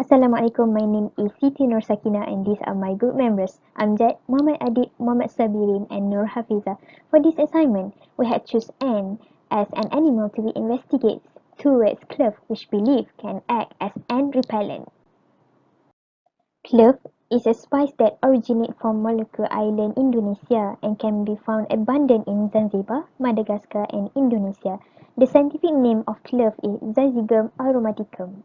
Assalamualaikum, my name is Siti Nur Sakina and these are my group members, Amjad, Muhammad Adib, Muhammad Sabirin and Nur Hafiza. For this assignment, we had choose ant as an animal to be investigated towards clove which believed can act as ant repellent. Clove is a spice that originates from Molucca Island, Indonesia and can be found abundant in Zanzibar, Madagascar and Indonesia. The scientific name of clove is Zizigum aromaticum.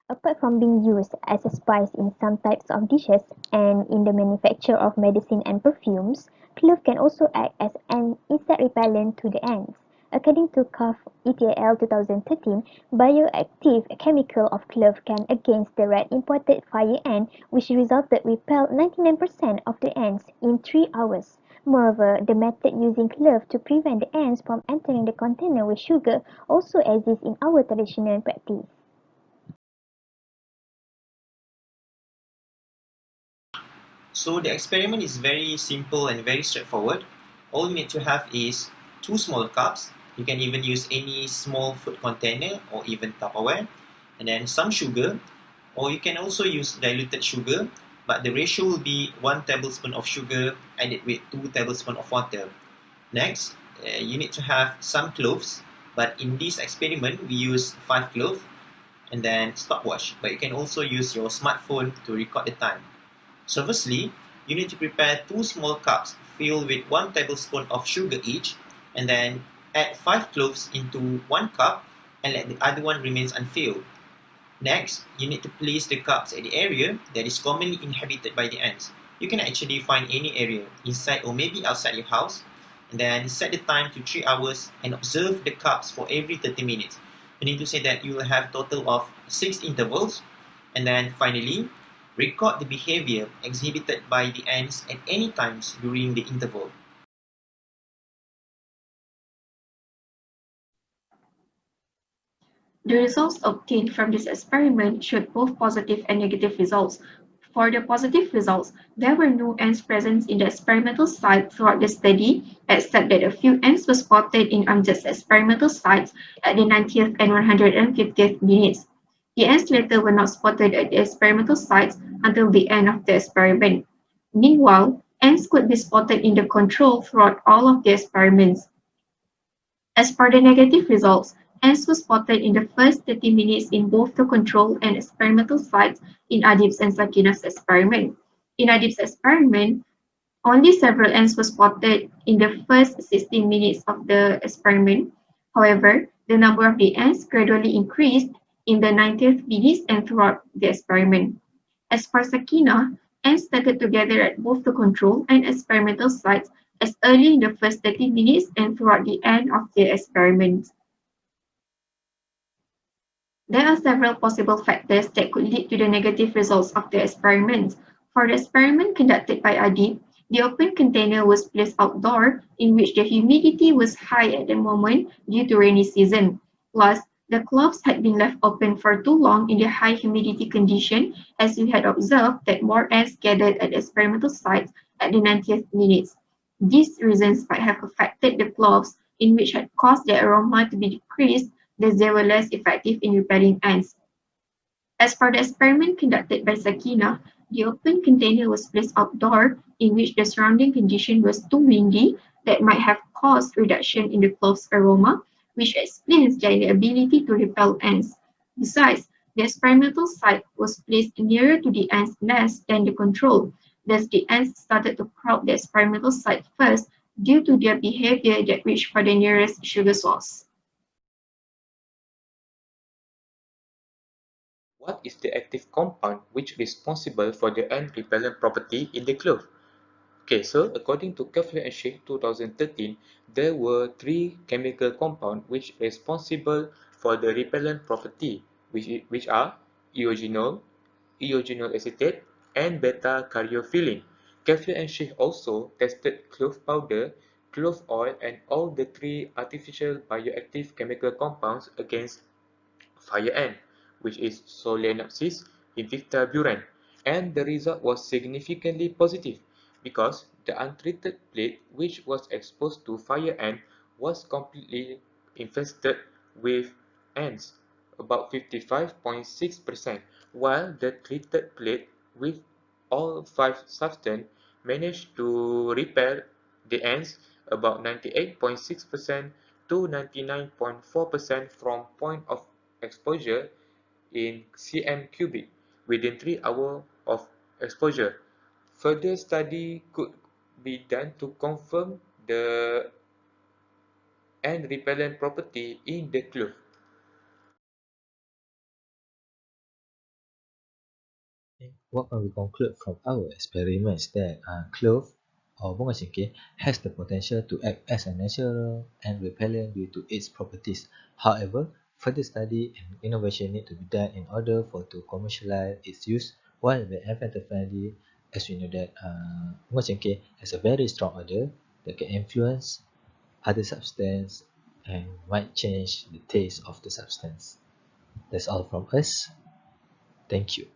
Apart from being used as a spice in some types of dishes and in the manufacture of medicine and perfumes, clove can also act as an insect repellent to the ants. According to Clove et al. 2013, bioactive chemical of clove can against the red imported fire ant, which resulted repelled 99% of the ants in 3 hours. Moreover, the method using clove to prevent the ants from entering the container with sugar also exists in our traditional practice. So the experiment is very simple and very straightforward. All you need to have is two small cups. You can even use any small food container or even Tupperware. And then some sugar, or you can also use diluted sugar, but the ratio will be 1 tablespoon of sugar added with 2 tablespoons of water. Next, you need to have some cloves, but in this experiment we use 5 cloves and then stopwatch, but you can also use your smartphone to record the time. So firstly, you need to prepare 2 small cups filled with 1 tablespoon of sugar each, and then add 5 cloves into 1 cup and let the other one remains unfilled. Next, you need to place the cups at the area that is commonly inhabited by the ants. You can actually find any area, inside or maybe outside your house, and then set the time to 3 hours and observe the cups for every 30 minutes. You need to say that you will have total of 6 intervals, and then finally, record the behavior exhibited by the ants at any times during the interval. The results obtained from this experiment showed both positive and negative results. For the positive results, there were no ants present in the experimental site throughout the study, except that a few ants were spotted in Amjad's experimental sites at the 90th and 150th minutes. The ants later were not spotted at the experimental sites until the end of the experiment. Meanwhile, ants could be spotted in the control throughout all of the experiments. As for the negative results, ants were spotted in the first 30 minutes in both the control and experimental sites in Ahbs and Sakina's experiment. In Ahbs' experiment, only several ants were spotted in the first 16 minutes of the experiment. However, the number of the ants gradually increased in the 90th minutes and throughout the experiment. As for Sakina, ants started together at both the control and experimental sites as early in the first 30 minutes and throughout the end of the experiment. There are several possible factors that could lead to the negative results of the experiment. For the experiment conducted by Adib, the open container was placed outdoor, in which the humidity was high at the moment due to rainy season. Plus, the cloves had been left open for too long in the high humidity condition, as we had observed that more ants gathered at the experimental sites at the 90th minutes. These reasons might have affected the cloves, in which had caused the aroma to be decreased, thus they were less effective in repelling ants. As for the experiment conducted by Sakina, the open container was placed outdoor, in which the surrounding condition was too windy that might have caused reduction in the clove's aroma, which explains their inability to repel ants. Besides, the experimental site was placed nearer to the ants' nest than the control, thus the ants started to crowd the experimental site first due to their behavior that reached for the nearest sugar source. What is the active compound which is responsible for the ant repellent property in the clove? Okay, so according to Clove and Sheikh 2013, there were 3 chemical compounds which are responsible for the repellent property, which are eugenol, eugenol acetate, and beta-caryophyllene. Clove and Sheikh also tested clove powder, clove oil, and all the 3 artificial bioactive chemical compounds against fire ant, which is Solenopsis invicta buran, and the result was significantly positive because the untreated plate which was exposed to fire ant was completely infested with ants. about 55.6%, while the treated plate with all 5 substances managed to repel the ants about 98.6% to 99.4% from point of exposure in cm cubic within 3 hours of exposure. Further study could be done to confirm the ant repellent property in the clove. What can we conclude from our experiments that clove or bunga cengkih has the potential to act as a natural and repellent due to its properties. However, further study and innovation need to be done in order for to commercialize its use while the environmental friendly, as we know that bunga cengkih has a very strong odor that can influence other substance and might change the taste of the substance. That's all from us. Thank you.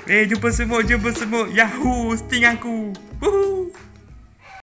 Jumpa semut. Yahoo, sting aku. Woohoo.